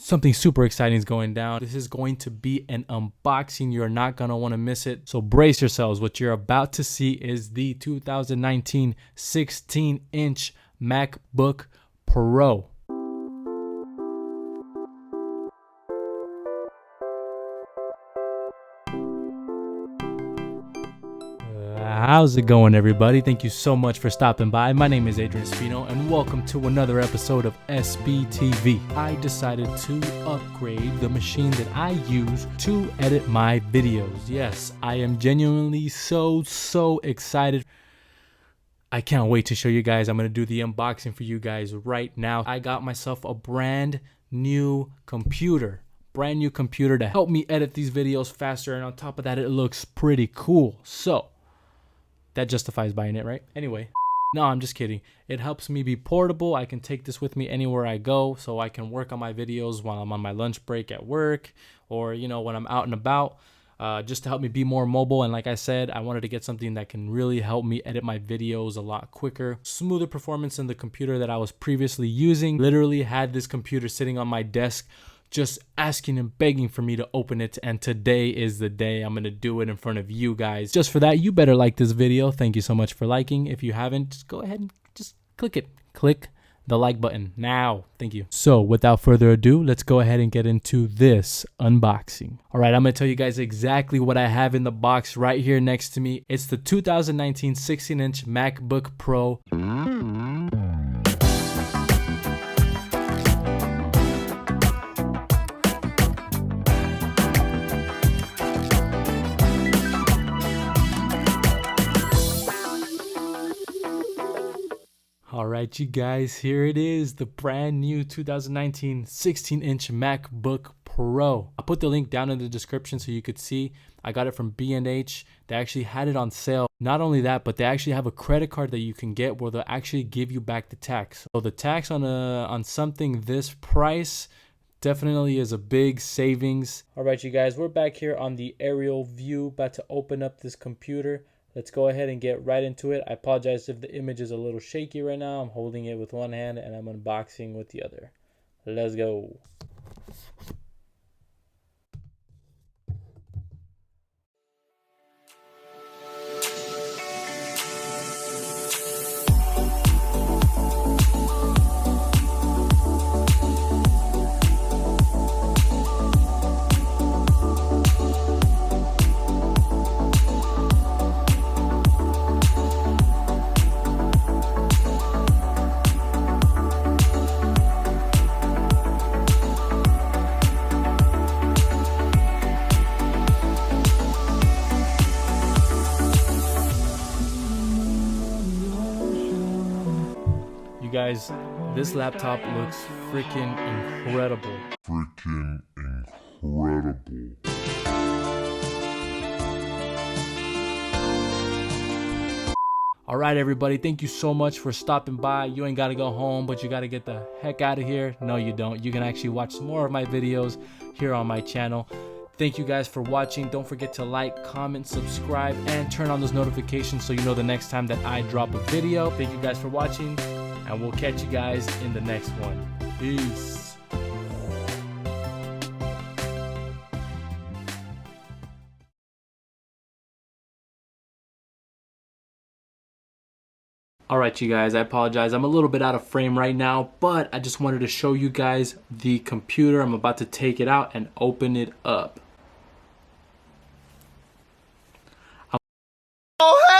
Something super exciting is going down. This is going to be an unboxing. You're not going to want to miss it. So brace yourselves. What you're about to see is the 2019 16-inch MacBook Pro. How's it going, everybody? Thank you so much for stopping by. My name is Adrian Espino, and welcome to another episode of Espi TV. I decided to upgrade the machine that I use to edit my videos. Yes, I am genuinely so excited. I can't wait to show you guys. I'm going to do the unboxing for you guys right now. I got myself a brand new computer to help me edit these videos faster, and on top of that, it looks pretty cool. So that justifies buying it, right? Anyway, no, I'm just kidding. It helps me be portable. I can take this with me anywhere I go, so I can work on my videos while I'm on my lunch break at work, or when I'm out and about, just to help me be more mobile. And like I said, I wanted to get something that can really help me edit my videos a lot quicker. Smoother performance than the computer that I was previously using. Literally had this computer sitting on my desk just asking and begging for me to open it, and today is the day. I'm gonna do it in front of you guys. Just for that, you better like this video. Thank you so much for liking. If you haven't, just go ahead and just click it. Click the like button now. Thank you. So without further ado, let's go ahead and get into this unboxing. All right, I'm gonna tell you guys exactly what I have in the box right here next to me. It's the 2019 16-inch MacBook Pro. All right, you guys, here it is, the brand new 2019 16-inch MacBook Pro. I'll put the link down in the description so you could see. I got it from B&H. They actually had it on sale. Not only that, but they actually have a credit card that you can get where they'll actually give you back the tax. So the tax on something this price definitely is a big savings. All right, you guys, we're back here on the aerial view, about to open up this computer. Let's go ahead and get right into it. I apologize if the image is a little shaky right now. I'm holding it with one hand and I'm unboxing with the other. Let's go. You guys, this laptop looks freaking incredible. All right, everybody, thank you so much for stopping by. You ain't got to go home, but you got to get the heck out of here. No, you don't. You can actually watch some more of my videos here on my channel. Thank you guys for watching. Don't forget to like, comment, subscribe, and turn on those notifications so you know the next time that I drop a video. Thank you guys for watching, and we'll catch you guys in the next one. Peace. All right, you guys, I apologize. I'm a little bit out of frame right now, but I just wanted to show you guys the computer. I'm about to take it out and open it up. Oh,